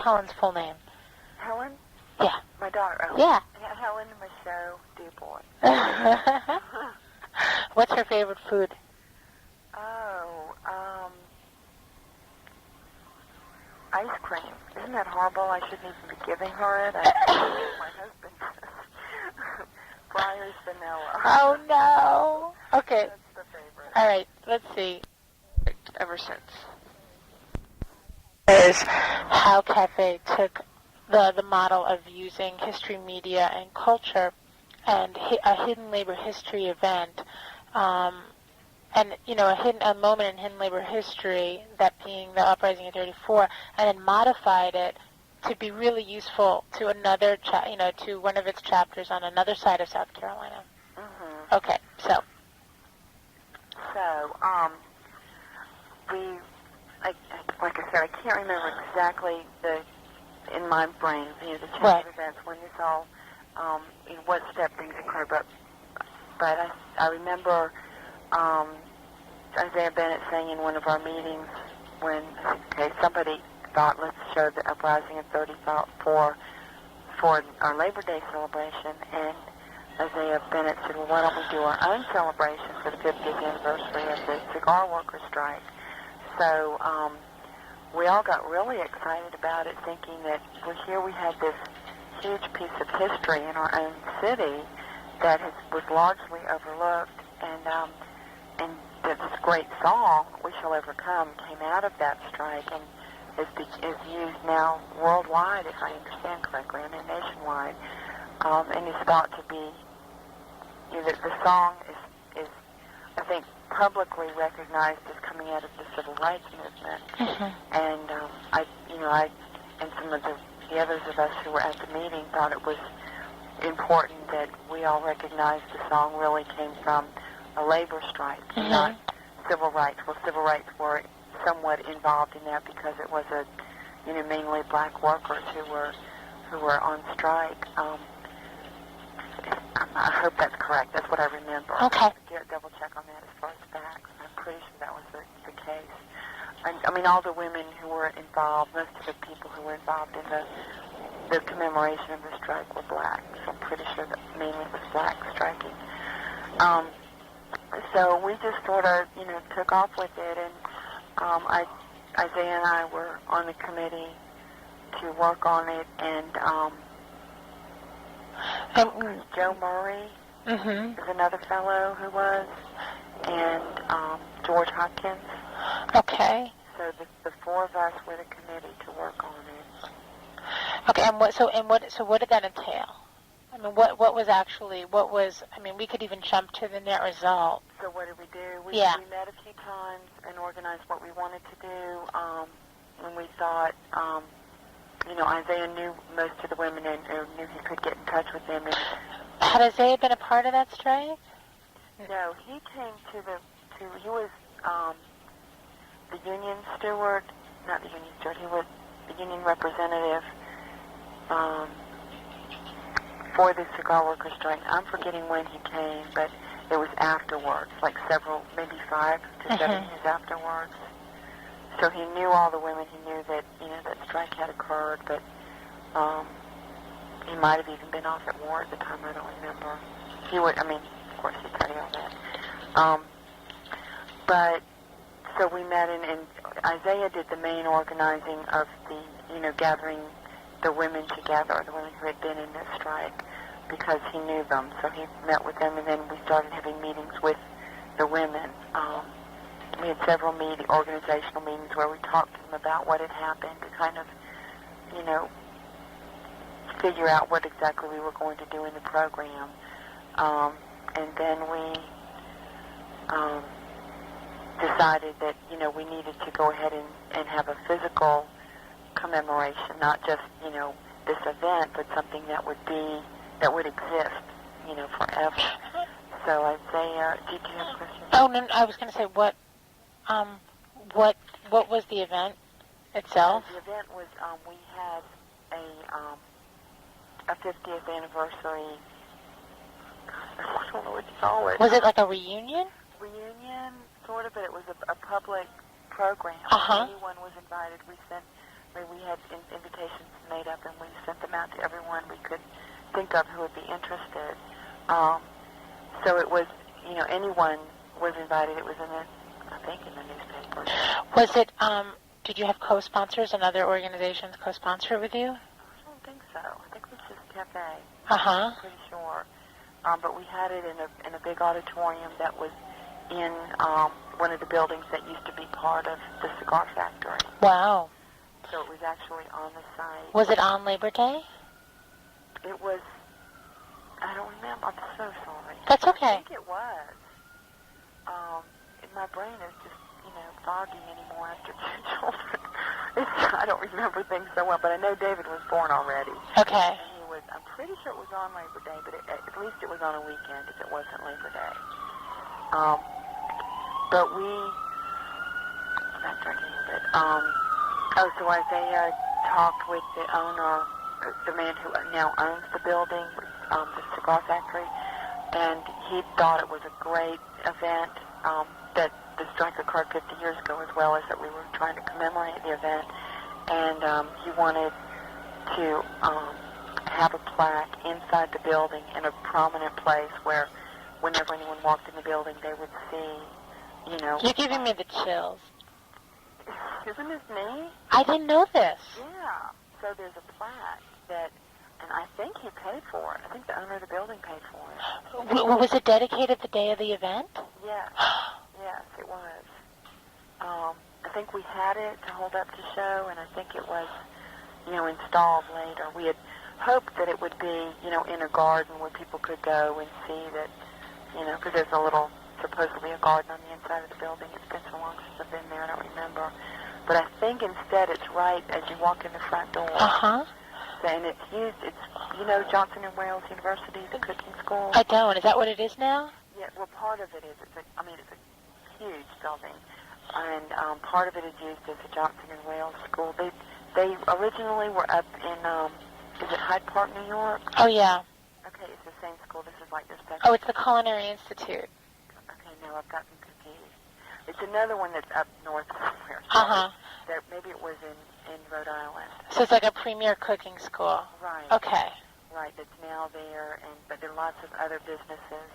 Helen's full name? Helen? Yeah. My daughter. Oh. Yeah. Helen Michelle DuBois. What's her favorite food? Ice cream. Isn't that horrible? I shouldn't even be giving her it. My husband says Breyer's vanilla. Oh, no. Okay. That's the favorite. All right. Let's see. Ever since. Is how Cafe took the model of using history, media, and culture and a hidden labor history event, and a moment in hidden labor history, that being the uprising of '34, and then modified it to be really useful to another, to one of its chapters on another side of South Carolina. Mm-hmm. Okay, so we, like I said, I can't remember exactly in my brain, the chain of events when this all, in what step things occurred, but I remember Isaiah Bennett saying in one of our meetings when, somebody thought, let's show the uprising of 34 for our Labor Day celebration, and Isaiah Bennett said, well, why don't we do our own celebration for the 50th anniversary of the cigar worker strike? So we all got really excited about it, thinking that here we had this huge piece of history in our own city that was largely overlooked, and this great song, We Shall Overcome, came out of that strike and is used now worldwide, if I understand correctly, I mean nationwide, and is thought to be, the song is, I think, publicly recognized as coming out of the civil rights movement. Mm-hmm. And I and some of the others of us who were at the meeting thought it was important that we all recognized the song really came from a labor strike, mm-hmm. not civil rights. Well, civil rights were somewhat involved in that because it was mainly black workers who were on strike. I hope that's correct. That's what I remember. Okay. Double check on that as far as facts. I'm pretty sure that was the case. I mean, all the women who were involved, most of the people who were involved in the commemoration of the strike were black. So I'm pretty sure that mainly it was black striking. So we just sort of, took off with it, and Isaiah and I were on the committee to work on it, and Joe Murray mm-hmm. is another fellow who was, and George Hopkins. Okay. So the four of us were the committee to work on it. Okay, and what did that entail? I mean, we could even jump to the net result. So what did we do? We met a few times and organized what we wanted to do, and we thought, Isaiah knew most of the women and knew he could get in touch with them. And had Isaiah been a part of that strike? No, he came he was the union steward, not the union steward, he was the union representative for the cigar worker strike. I'm forgetting when he came, but it was afterwards, like maybe 5 to 7 mm-hmm. years afterwards. So he knew all the women. He knew that, that strike had occurred, but he might have even been off at war at the time. I don't remember. Of course, he'd tell you all that. But, so we met, and Isaiah did the main organizing of the, gathering the women together, the women who had been in this strike, because he knew them. So he met with them, and then we started having meetings with the women. We had several organizational meetings where we talked to them about what had happened to kind of, figure out what exactly we were going to do in the program. And then we decided that, we needed to go ahead and have a physical commemoration, not just, this event, but something that would exist, forever. So I'd say, did you have a question? Oh, no, I was going to say, what was the event itself? The event was, we had a 50th anniversary, I don't know what you call it. Was it like a reunion? Reunion, sort of, but it was a public program. Uh-huh. Anyone was invited. We had invitations could think of who would be interested. So it was, anyone was invited. It was in the newspaper. Was it, did you have co-sponsors and other organizations co-sponsor with you? I don't think so. I think it was just Cafe. Uh-huh. I'm pretty sure. But we had it in a big auditorium that was in one of the buildings that used to be part of the cigar factory. Wow. So it was actually on the site. Was it on Labor Day? It was, I don't remember. I'm so sorry. That's okay. I think it was. My brain is just, foggy anymore after 2 children. I don't remember things so well, but I know David was born already. Okay. And I'm pretty sure it was on Labor Day, but at least it was on a weekend if it wasn't Labor Day. But I'm starting a bit. So Isaiah talked with the owner, the man who now owns the building, the cigar factory, and he thought it was a great event, that the strike occurred 50 years ago, as well as that we were trying to commemorate the event, and he wanted to have a plaque inside the building in a prominent place where whenever anyone walked in the building, they would see, You're giving me the chills. Isn't this neat? I didn't know this. Yeah. So there's a plaque that, and I think he paid for it. I think the owner of the building paid for it. Was it dedicated the day of the event? Yes. Yes, it was. I think we had it to hold up to show, and I think it was, installed later. We had hoped that it would be, in a garden where people could go and see that, because there's supposedly a garden on the inside of the building. It's been so long since I've been there, I don't remember. But I think instead it's right as you walk in the front door. Uh-huh. And it's used, Johnson & Wales University, the cooking school. I don't. Is that what it is now? Yeah, well, part of it is. It's a huge building. And part of it is used as a Johnson & Wales school. They originally were up in, is it Hyde Park, New York? Oh, yeah. Okay, it's the same school. This is like this second. Oh, it's the Culinary Institute. Okay, no, I've gotten confused. It's another one that's up north somewhere. Uh-huh. Maybe it was in Rhode Island. So it's like a premier cooking school. Right. Okay. Right, that's now there, but there are lots of other businesses.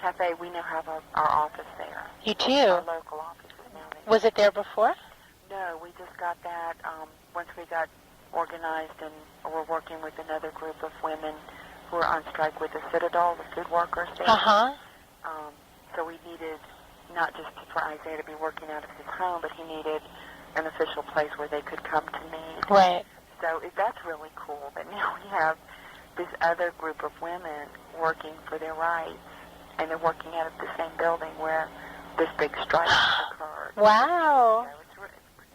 Cafe, we now have our office there. You do? Our local office is now there. Was it there before? No, we just got that once we got organized, and we're working with another group of women who are on strike with the Citadel, the food workers there. Uh-huh. So we needed not just for Isaiah to be working out of his home, but he needed an official place where they could come to meet. Right. So that's really cool. But now we have this other group of women working for their rights, and they're working out of the same building where this big strike occurred. Wow. So it's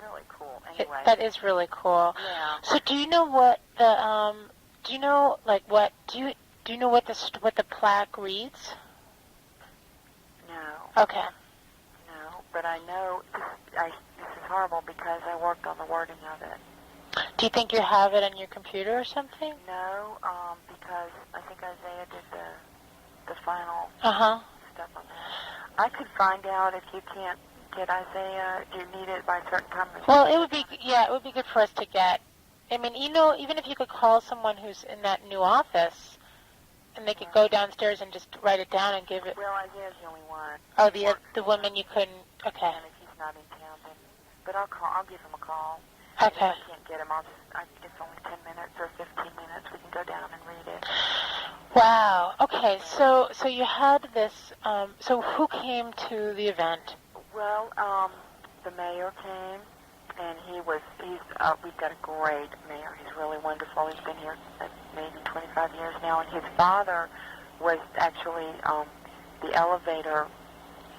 really cool. Anyway. That is really cool. Yeah. So do you know what the do you know what the plaque reads? No. Okay. No, but I know this is horrible because I worked on the wording of it. Do you think you have it on your computer or something? No, because I think Isaiah did the final Uh-huh. stuff on that. I could find out if you can't get Isaiah. Do you need it by a certain time? Well, it would be good for us to get. I mean, even if you could call someone who's in that new office, and they could go downstairs and just write it down and give it. Well, Isaiah's the only one. Oh, the woman you couldn't. Okay. And if he's not in town, then. But I'll give him a call. Okay. If I can't get him, it's only 10 minutes or 15 minutes. We can go down and read it. Wow. Okay. So you had this. So who came to the event? Well, the mayor came, and we've got a great mayor. He's really wonderful. He's been here maybe 25 years now, and his father was actually the elevator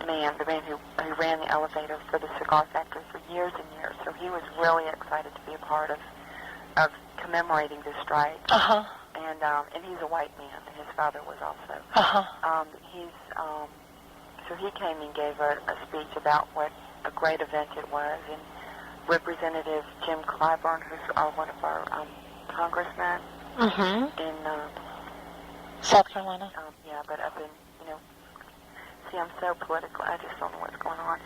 man, the man who ran the elevator for the cigar factory for years and years. So he was really excited to be a part of commemorating this strike. Uh-huh. And he's a white man, and his father was also. Uh-huh. So he came and gave a speech about what a great event it was, and Representative Jim Clyburn, who's one of our congressmen in South Carolina. Yeah, but up in, see, I'm so political. I just don't know what's going on.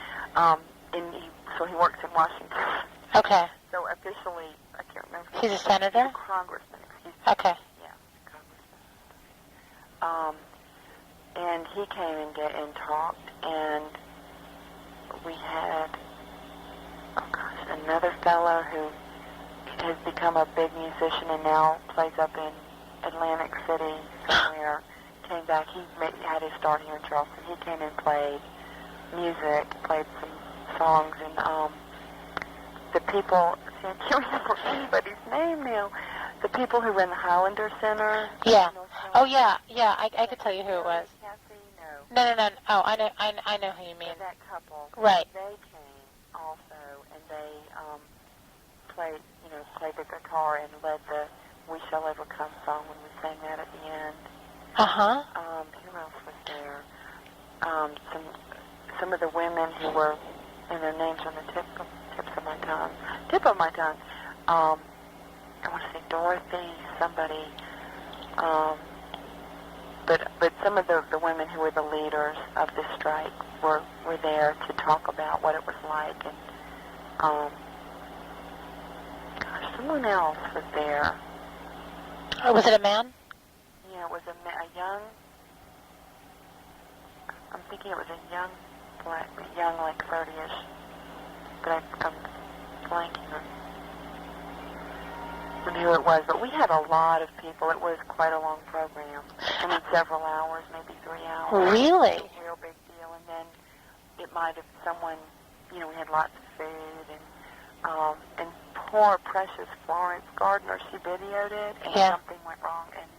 So he works in Washington. Okay. So officially, I can't remember. He's a senator? He's a congressman, excuse me. Okay. Yeah. and he came and talked, and we had, another fellow who has become a big musician and now plays up in Atlantic City somewhere, came back. He had his start here in Charleston. He came and played music, played some songs, and the people, see, I can't remember anybody's name now, the people who ran the Highlander Center. Yeah. Oh, yeah, I could tell you who it was. Kathy? No. Oh, I know who you mean. That couple. Right. They came also, and they played the guitar and led the "We Shall Overcome" song when we sang that at the end. Uh-huh. Who else was there? Some of the women who were, and their names on the tip of my tongue. I want to say Dorothy, somebody. But some of the women who were the leaders of this strike were there to talk about what it was like, and someone else was there. Oh, was it a man? Yeah, it was a young. I'm thinking it was a young like 30ish, but I'm blanking on who it was. But we had a lot of people. It was quite a long program. I mean, several hours, maybe 3 hours. Really? It was a real big deal. And then it might have someone, we had lots of food, and poor, precious Florence Gardner, she videoed it, and something went wrong, and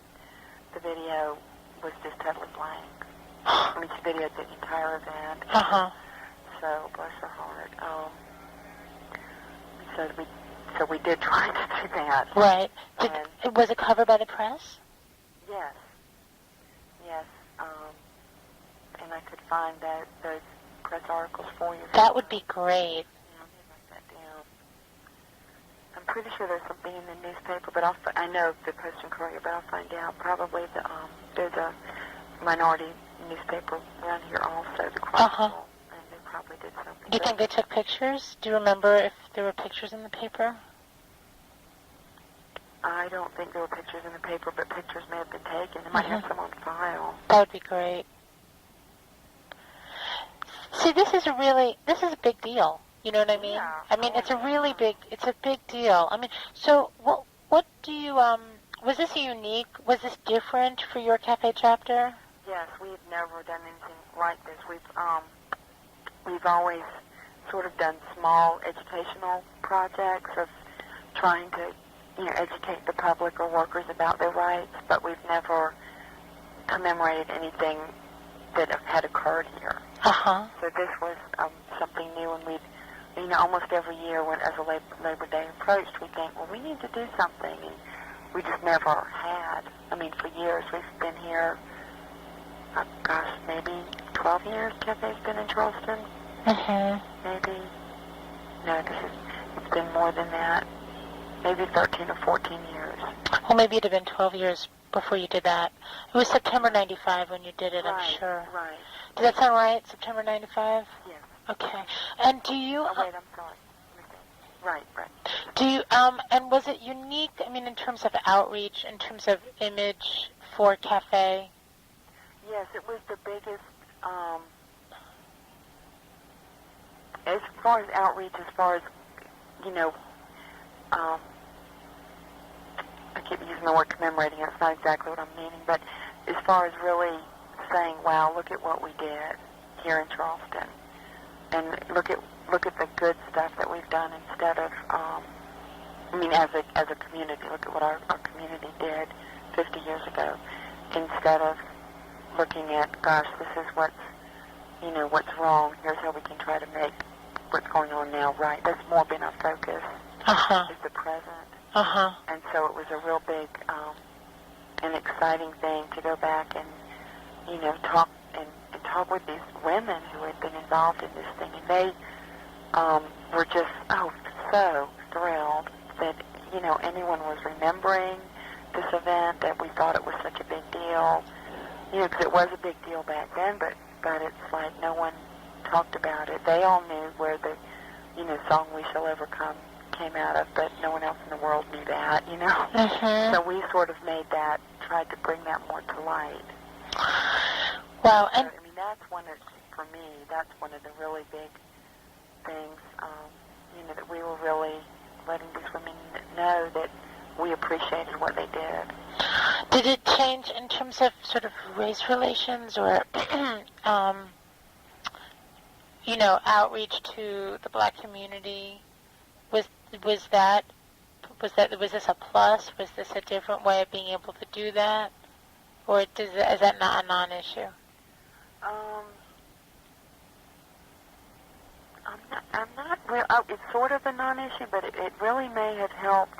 the video was just totally blank. I mean, she videoed the entire event. Uh-huh. So, bless her heart. So we did try to do that. Right. Was it covered by the press? Yes. And I could find those press articles for you. That would be great. Yeah, let me write that down. I'm pretty sure there's something in the newspaper, but I know the Post and Courier, but I'll find out. Probably there's a minority newspaper around here also, the Chronicle, and they probably did something. Do you think they took pictures? Do you remember if there were pictures in the paper? I don't think there were pictures in the paper, but pictures may have been taken. They might have some on file. That would be great. See, this is a big deal. You know what I mean? Yeah. I mean, it's a big deal. I mean, so what do you, was this was this different for your cafe chapter? Yes, we've never done anything like this. We've always sort of done small educational projects of trying to, educate the public or workers about their rights, but we've never commemorated anything that had occurred here. Uh-huh. So this was something new, and we'd, almost every year as a Labor Day approached, we think, well, we need to do something, and we just never had. I mean, for years we've been here, maybe 12 years Cafe's been in Charleston. Mm-hmm. Maybe, no, it's been more than that. Maybe 13 or 14 years. Well, maybe it had been 12 years before you did that. It was September 95 when you did it, I'm sure. Right. Does that sound right, September 95? Yes. Okay. And do you... Oh, wait, I'm sorry. Right. Do you, and was it unique, I mean, in terms of outreach, in terms of image for Cafe? Yes, it was the biggest, as far as outreach, as far as, I keep using the word commemorating, it's not exactly what I'm meaning, but as far as really saying, wow, look at what we did here in Charleston, and look at the good stuff that we've done instead of, as a community, look at what our community did 50 years ago, instead of looking at, gosh, this is what's wrong, here's how we can try to make what's going on now right. That's more been our focus, is the present. And so it was a real big and exciting thing to go back and, talk with these women who had been involved in this thing. And they were just, so thrilled that, anyone was remembering this event, that we thought it was such a big deal. Because it was a big deal back then, but it's like no one talked about it. They all knew where the, song "We Shall Overcome" came out of, but no one else in the world knew that, Mm-hmm. So we sort of tried to bring that more to light. Wow, So, and I mean, that's for me, that's one of the really big things, that we were really letting these women know that we appreciated what they did. did it change in terms of sort of race relations or, outreach to the black community? Was was that was this a plus? Was this a different way of being able to do that, or is that not a non-issue? I'm not real. Oh, it's sort of a non-issue, but it really may have helped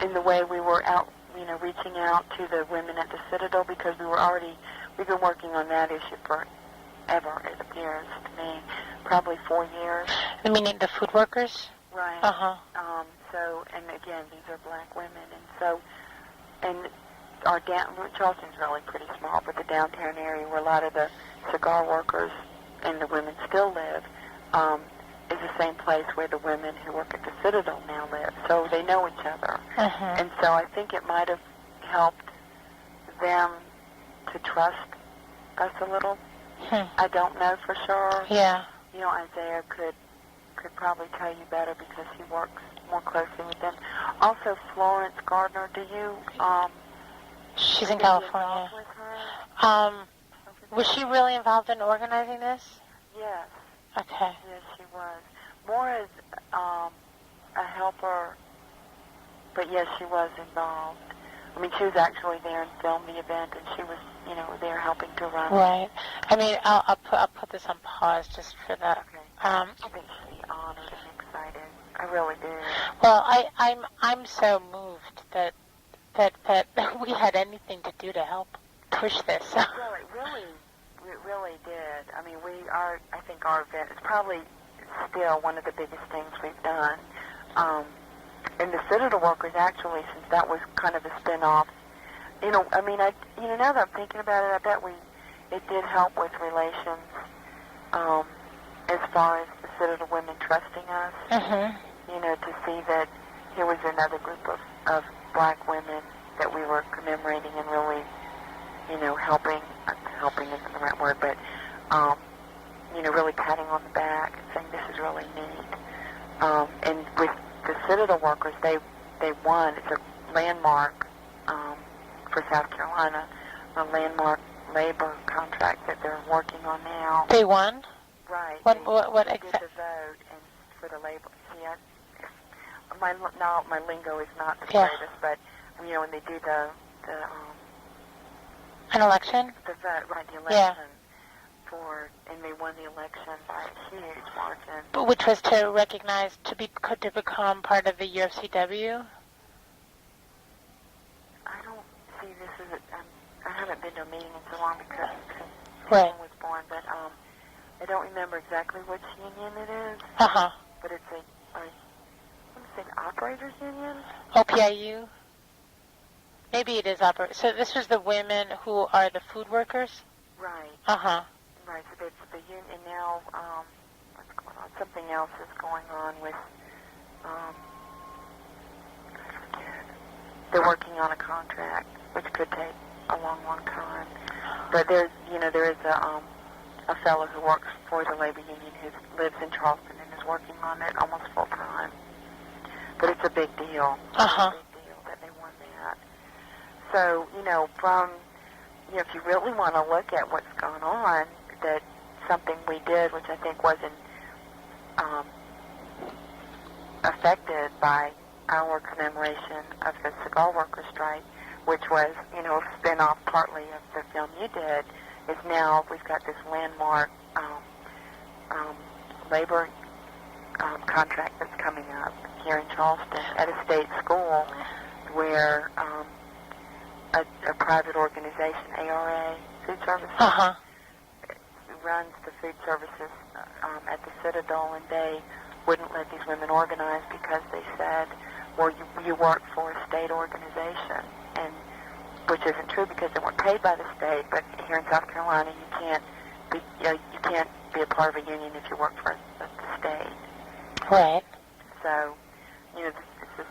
in the way we were out, reaching out to the women at the Citadel, because we've been working on that issue forever, it appears to me, probably 4 years. Meaning the food workers? Right. Uh-huh. So, and again, these are black women, and Charleston's really pretty small, but the downtown area where a lot of the cigar workers and the women still live is the same place where the women who work at the Citadel now live. So they know each other. Uh-huh. And so I think it might have helped them to trust us a little. I don't know for sure. Yeah. Isaiah could probably tell you better because he works more closely with them. Also, Florence Gardner, She's in California. With her? Was she really involved in organizing this? Yes. Okay. Yes, she was. More as a helper, but yes, she was involved. I mean, she was actually there and filmed the event, and she was, there helping to run. Right. I mean, I'll put this on pause just for that. Okay. I think she'd be honored and excited. I really do. Well, I'm so moved that we had anything to do to help push this. We really did. I mean, I think our event is probably still one of the biggest things we've done. And the Citadel workers, actually, since that was kind of a spin-off, now that I'm thinking about it, I bet it did help with relations, as far as the Citadel women trusting us, to see that here was another group of black women that we were commemorating and really, helping isn't the right word, but, really patting on the back and saying this is really neat. And with the Citadel workers, they won. It's a landmark for South Carolina, a landmark labor contract that they're working on now. They won? Right. What they did the vote and for the labor. See, my lingo is not the greatest, but when they do the an election? The vote, right? The election. Yeah. And they won the election by a huge margin. But which was to recognize to become part of the UFCW. I don't see this as I haven't been to a meeting in so long because Right. was born, but I don't remember exactly which union it is. Uh-huh. But it's an operators union? OPIU? Maybe it is operators. So this was the women who are the food workers? Right. Uh-huh. Right, so it's the union, and now, what's going on? Something else is going on with, I forget. They're working on a contract, which could take a long, long time. But there is a fellow who works for the labor union who lives in Charleston and is working on it almost full time. But it's a big deal. Uh-huh. It's a big deal that they won that. So, if you really want to look at what's going on, that something we did, which I think wasn't affected by our commemoration of the cigar workers' strike, which was, a spin-off partly of the film you did, is now we've got this landmark labor contract that's coming up here in Charleston at a state school where a private organization, ARA, Food Services, runs the food services at the Citadel, and they wouldn't let these women organize because they said, well, you work for a state organization, and which isn't true because they weren't paid by the state, but here in South Carolina you can't be a part of a union if you work for the state. Right. So, it's this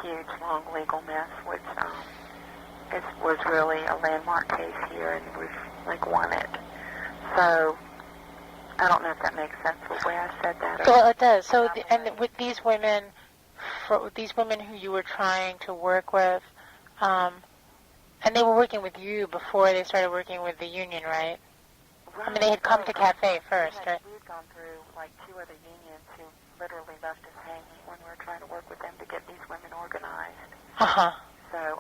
huge, long legal mess, which it was really a landmark case here, and we've won it. So I don't know if that makes sense the way I said that. Well, it does. So, and with these women, who you were trying to work with, and they were working with you before they started working with the union, right? Right. I mean, they had come to Cafe first, right? We had gone through 2 other unions who literally left us hanging when we were trying to work with them to get these women organized. Uh-huh. So,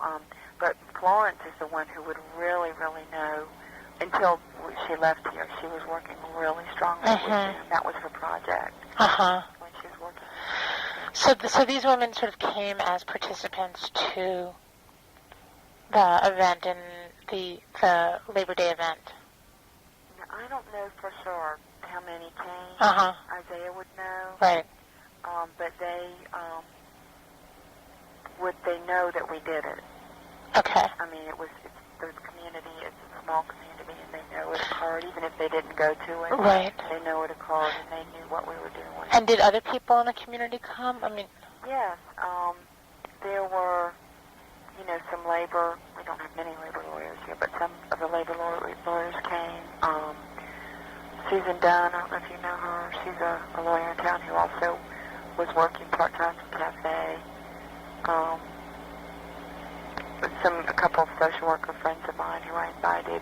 but Florence is the one who would really, really know. Until she left here, she was working really strongly with them. That was her project. Uh-huh. When she was working. So these women sort of came as participants to the event, in the Labor Day event. I don't know for sure how many came. Uh-huh. Isaiah would know. Right. But they know that we did it. Okay. I mean, it's the community, it's a small community, and they know it occurred, even if they didn't go to it. Right. They know it occurred, and they knew what we were doing. And did other people in the community come? I mean... Yes. There were, some labor, we don't have many labor lawyers here, but some of the labor lawyers came. Susan Dunn, I don't know if you know her, she's a lawyer in town who also was working part-time for Cafe. A couple of social worker friends of mine who I invited.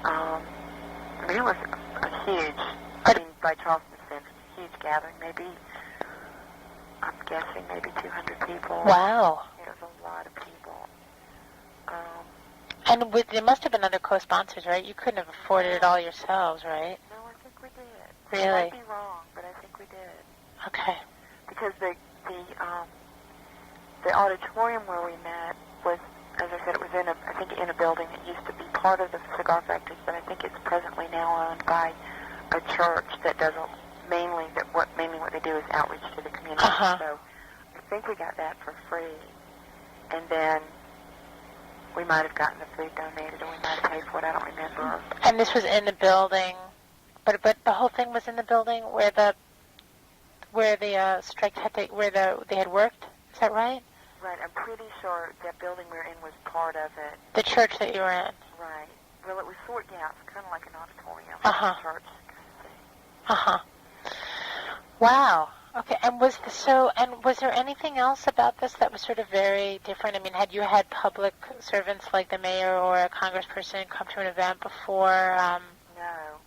I mean, it was a huge, by Charleston standards, a huge gathering. Maybe, I'm guessing, maybe 200 people. Wow. It was a lot of people. And there must have been other co-sponsors, right? You couldn't have afforded it all yourselves, right? No, I think we did. Really? I might be wrong, but I think we did. Okay. Because the auditorium where we met was, as I said, it was in a building that used to be part of the cigar factories, but I think it's presently now owned by a church that does mainly what they do is outreach to the community. Uh-huh. So I think we got that for free, and then we might have gotten the food donated, or we might have paid for it. I don't remember. And this was in the building, but the whole thing was in the building where the strike they had worked. Is that right? Right. I'm pretty sure that building we were in was part of it. The church that you were in. Right. Well, it was kind of like an auditorium. Uh-huh. Church. Uh-huh. Wow. Okay. And was there anything else about this that was sort of very different? I mean, had you had public servants like the mayor or a congressperson come to an event before? No,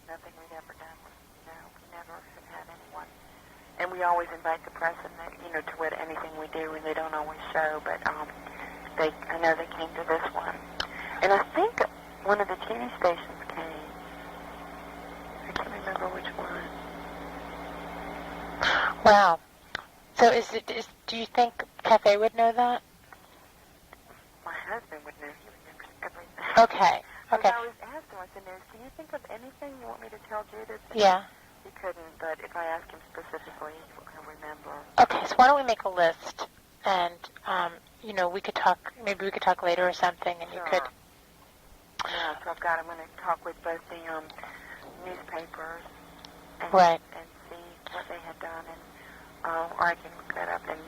nothing we'd ever done. No, we never have had anyone. And we always invite the press, and to anything we do, and they don't always show. But I know they came to this one, and I think one of the TV stations came. I can't remember which one. Wow. So do you think Cafe would know that? My husband would know. He remembers everything. Okay. Okay. I was asked him, I said, "Do you think of anything you want me to tell Judith?" And yeah. He couldn't, but if I ask him specifically, he'll remember. Okay, so why don't we make a list, and we could talk. Maybe we could talk later or something, and Sure. you could. Yeah, so I'm going to talk with both the newspapers and, Right. and see what they had done, and or I can look that up and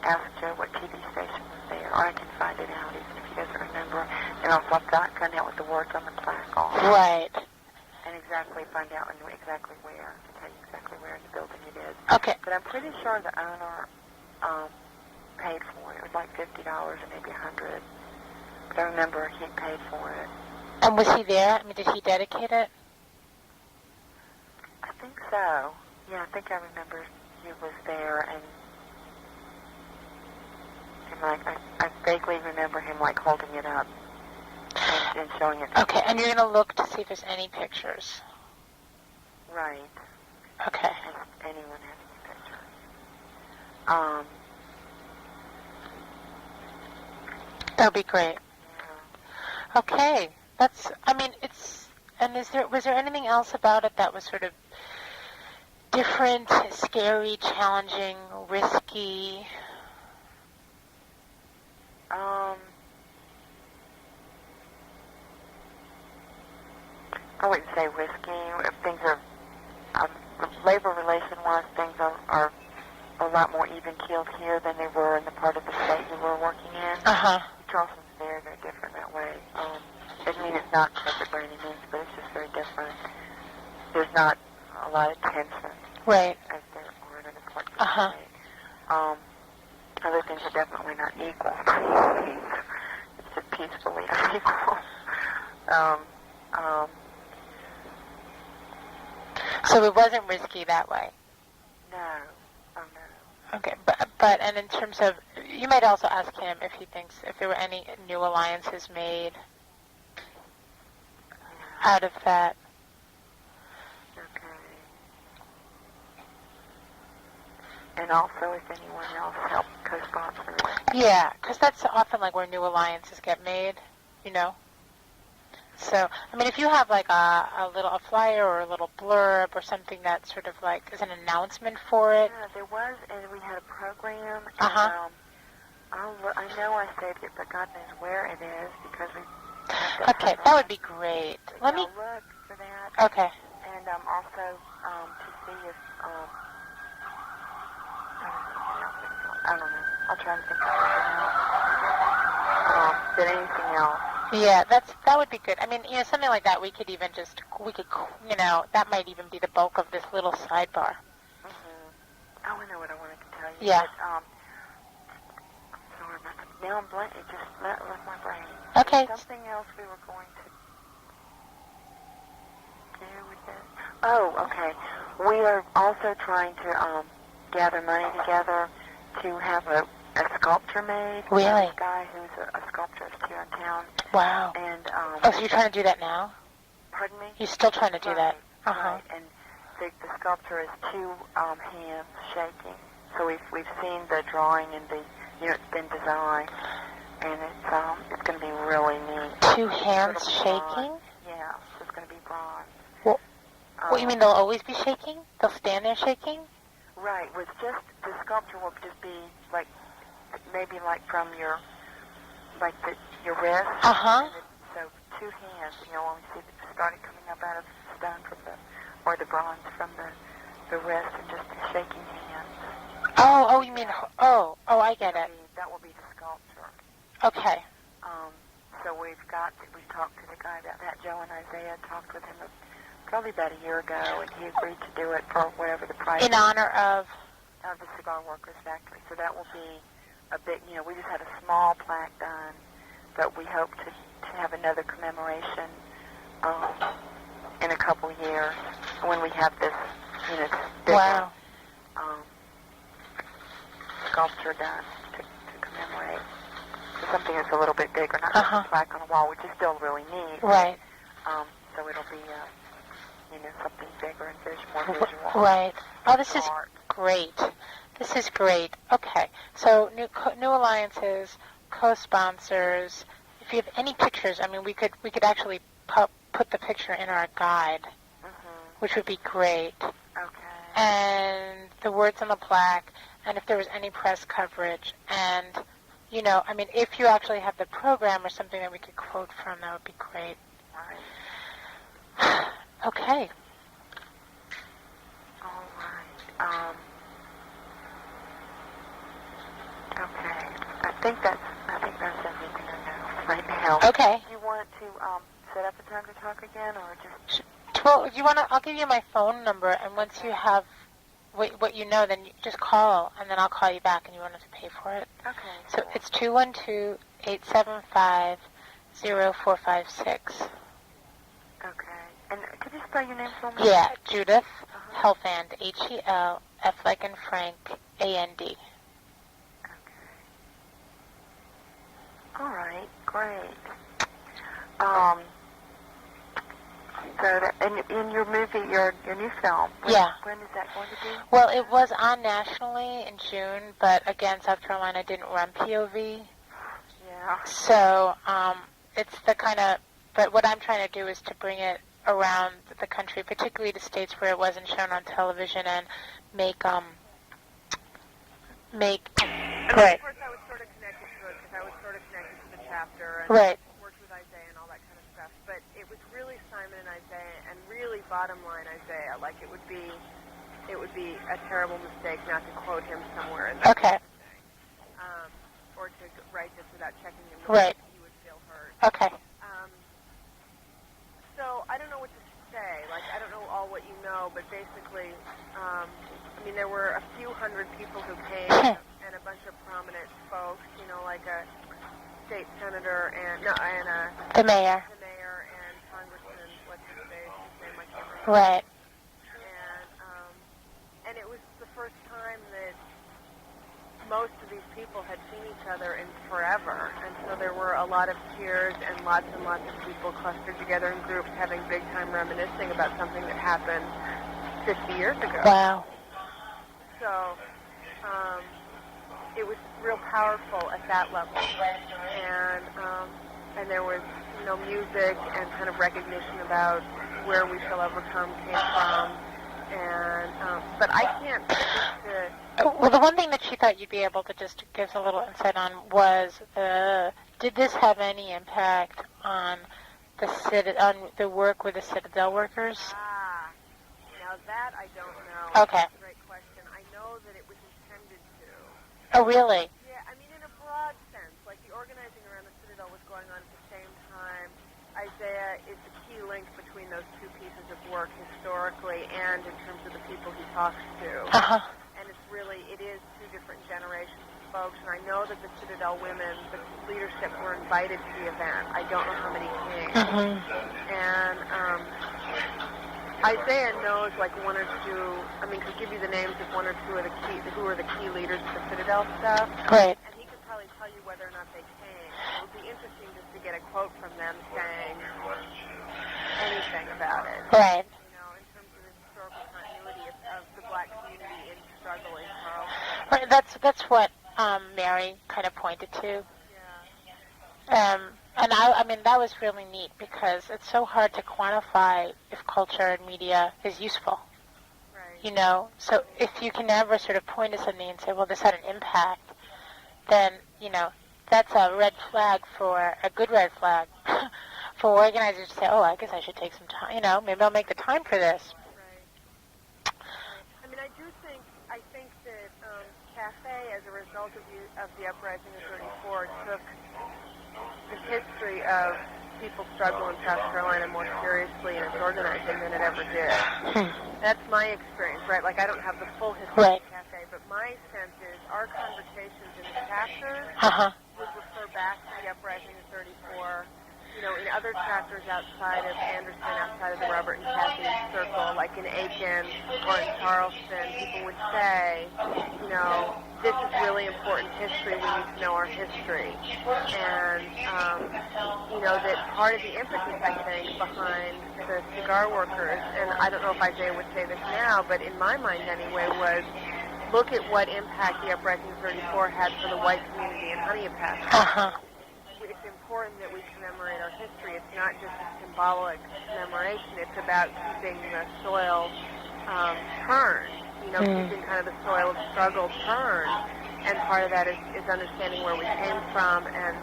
ask Joe what TV station was there, or I can find it out even if he doesn't remember. And also I've find out what the words on the plaque are. Right. And find out exactly where, to tell you exactly where in the building it is. Okay. But I'm pretty sure the owner paid for it. It was like $50 or maybe $100. But I remember he paid for it. And was he there? I mean, did he dedicate it? I think so. Yeah, I think I remember he was there, and I vaguely remember him holding it up and showing it. Okay, and you're going to look to see if there's any pictures. Right. Okay. If anyone has any pictures. That would be great. Yeah. Okay. Was there anything else about it that was sort of different, scary, challenging, risky? I wouldn't say risky. If things are, labor relation-wise, things are a lot more even-keeled here than they were in the part of the state you were working in. Charleston's very, very different that way. I mean, it's not perfect by any means, but it's just very different. There's not a lot of tension. Right. As there are in other parts of the state. Other things are definitely not equal. It's just peacefully unequal. So it wasn't risky that way? No. Oh, no. Okay, but and in terms of, you might also ask him if he thinks if there were any new alliances made out of that. Okay. And also if anyone else helped co-sponsor it. Yeah, because that's often like where new alliances get made, you know. So, I mean, if you have like a flyer or a little blurb or something that sort of like is an announcement for it. Yeah, there was, and we had a program. And, I know I saved it, but God knows where it is because we. Okay, that would be great. Let me look for that. Okay. And also to see if I don't know. I'll try to think of something else. But anything else. Yeah, that would be good. I mean, something like that. We could, that might even be the bulk of this little sidebar. Mm-hmm. Oh, I know what I wanted to tell you. Yeah. But, sorry, now I'm blank. It just left my brain. Okay. There's something else we were going to do with this. Oh, okay. We are also trying to gather money together to have a sculpture made. Really? There's a guy who's a sculpturist here in town. Wow. And so you're trying to do that now? Pardon me? You're still trying to do that? Right. And the sculpture is two hands shaking. So we've seen the drawing and it's been designed, and it's going to be really neat. Two hands shaking? Yeah, so it's going to be bronze. Well, what, you mean they'll always be shaking? They'll stand there shaking? Right. Well, it's just the sculpture will just be like maybe like from your wrist. So two hands, when we see it started coming up out of the stone or the bronze from the wrist, and just the shaking hands. Oh, you mean, I get it. That will be the sculpture. Okay. So we've talked to the guy about that. Joe and Isaiah talked with him probably about a year ago, and he agreed to do it for whatever the price in honor of the Cigar Workers Factory. So that will be a big, we just had a small plaque done, but we hope to have another commemoration in a couple years when we have this, bigger sculpture done to commemorate. So something that's a little bit bigger, not just a plaque on a wall, which is still really neat. Right. So it'll be, something bigger and more visual. Right. Oh, this is great. This is great. Okay. So new alliances, co-sponsors. If you have any pictures, I mean, we could actually put the picture in our guide, which would be great. Okay. And the words on the plaque, and if there was any press coverage, and I mean, if you actually have the program or something that we could quote from, that would be great. Right. Okay. All right. Okay. I think that's everything I know right now. Okay. Do you want to set up a time to talk again, or just? Well, if you want to, I'll give you my phone number, and once you have what you know, then you just call, and then I'll call you back, and you won't have to pay for it. Okay. So it's 212-875-0456. Okay. And could you spell your name for me? Yeah, Judith Helfand, H-E-L, F like in Frank, A-N-D. Okay. All right, great. So in your movie, your new film, when is that going to be? Well, it was on nationally in June, but again, South Carolina didn't run POV. Yeah. So it's the kind of, but what I'm trying to do is to bring it around the country, particularly to states where it wasn't shown on television, and make. And of course, I was sort of connected to it because I was sort of connected to the chapter and worked with Isaiah and all that kind of stuff. But it was really Simon and Isaiah, and really bottom line Isaiah. Like it would be a terrible mistake not to quote him somewhere in there. Okay. or to write this without checking them, right. you would feel hurt. Okay. So I don't know what to say. Like, I don't know all what you know, but basically, I mean, there were a few hundred people who came and a bunch of prominent folks, you know, like a state senator and the mayor and Congressman, what's his name? I can't remember. Right. And it was the first time that most of these people had seen each other in forever, and so there were a lot of tears and lots of people clustered together in groups having big time reminiscing about something that happened 50 years ago. Wow. So it was real powerful at that level, and there was, you know, music and kind of recognition about where We Shall Overcome came from, and but I can't speak to. Well, the one thing that she thought you'd be able to just give a little insight on was, did this have any impact on the work with the Citadel workers? Now that I don't know. Okay. That's a great question. I know that it was intended to. Oh, really? Yeah, I mean, in a broad sense, like the organizing around the Citadel was going on at the same time. Isaiah is the key link between those two pieces of work historically and in terms of the people he talks to. Uh-huh. And it is two different generations of folks, and I know that the Citadel women, the leadership, were invited to the event. I don't know how many came. Mm-hmm. And Isaiah knows like one or two, I mean, could give you the names of one or two of the who are the key leaders of the Citadel stuff. Right. And he could probably tell you whether or not they came. It would be interesting just to get a quote from them saying anything about it. Right. You know, in terms of the historical continuity of the black community in struggle in Charleston. Right. That's what Mary kind of pointed to. Yeah. And I mean, that was really neat because it's so hard to quantify if culture and media is useful. Right. You know, so if you can ever sort of point to something and say, well, this had an impact, then, you know, that's a red flag a good red flag for organizers to say, oh, I guess I should take some time, you know, maybe I'll make the time for this. Right. I mean, I think that Cafe, as a result of the uprising of 34, took the history of people's struggle in South Carolina more seriously in its organizing than it ever did. That's my experience, right? Like, I don't have the full history of Cafe, but my sense is our conversations in the chapters would refer back to the uprising of 34. You know, in other chapters outside of Anderson, outside of the Robert and Kathy circle, like in Aiken or in Charleston, people would say, you know, this is really important history. We need to know our history. And, you know, that part of the impetus, I think, behind the cigar workers, and I don't know if Isaiah would say this now, but in my mind anyway, was look at what impact the uprising of 34 had for the white community in Honeypass. It's important that we commemorate our history. It's not just a symbolic commemoration. It's about keeping the soil turned, you know, keeping kind of the soil of struggle turned. And part of that is understanding where we came from. And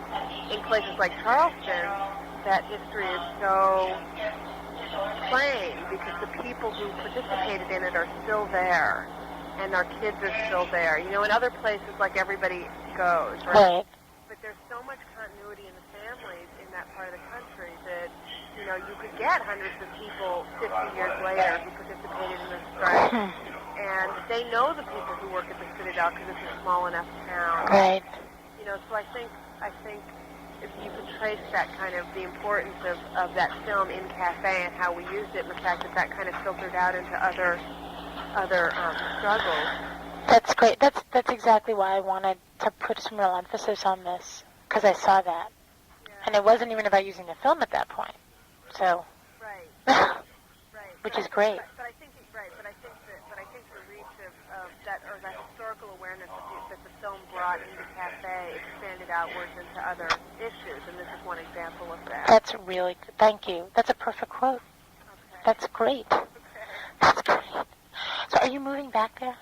in places like Charleston, that history is so plain because the people who participated in it are still there. And our kids are still there. You know, in other places, like everybody goes, right? But there's so much continuity in the families in that part of the country that, you know, you could get hundreds of people 50 years later who participated in the strike. And they know the people who work at the Citadel because it's a small enough town. Right. You know, so I think if you can trace that kind of the importance of that film in Cafe and how we used it and the fact that kind of filtered out into other struggles. That's great. That's exactly why I wanted to put some real emphasis on this, because I saw that. Yeah. And it wasn't even about using the film at that point. So. Right. Right. Which is great. But I think the reach of that, or that historical awareness that the film brought into Cafe expanded outwards into other issues, and this is one example of that. That's really good. Thank you. That's a perfect quote. Okay. That's great. Okay. That's great. So are you moving back there?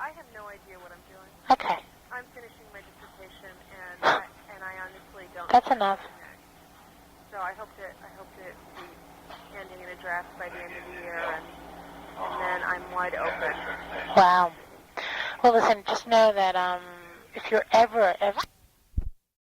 I have no idea what I'm doing. Okay. I'm finishing my dissertation, and I honestly don't. That's enough. So I hope to be handing in a draft by the end of the year, and then I'm wide open. Wow. Well, listen, just know that if you're ever